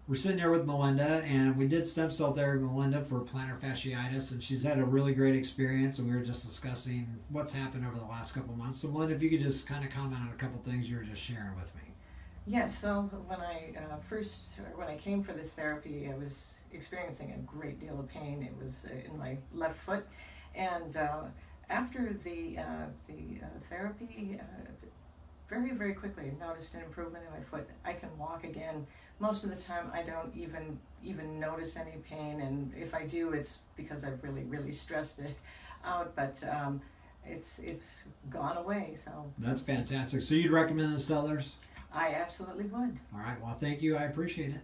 We're sitting here with Melinda, and we did stem cell therapy with Melinda for plantar fasciitis, and she's had a really great experience, and we were just discussing what's happened over the last couple of months. So Melinda, if you could just kind of comment on a couple of things you were just sharing with me. Yes, well, when I came for this therapy, I was experiencing a great deal of pain. It was in my left foot, and after the therapy, very, very quickly I noticed an improvement in my foot. I can walk again. Most of the time I don't even notice any pain, and if I do, it's because I've really, really stressed it out, but it's gone away. So that's fantastic. So you'd recommend this to others? I absolutely would. All right, well, thank you. I appreciate it.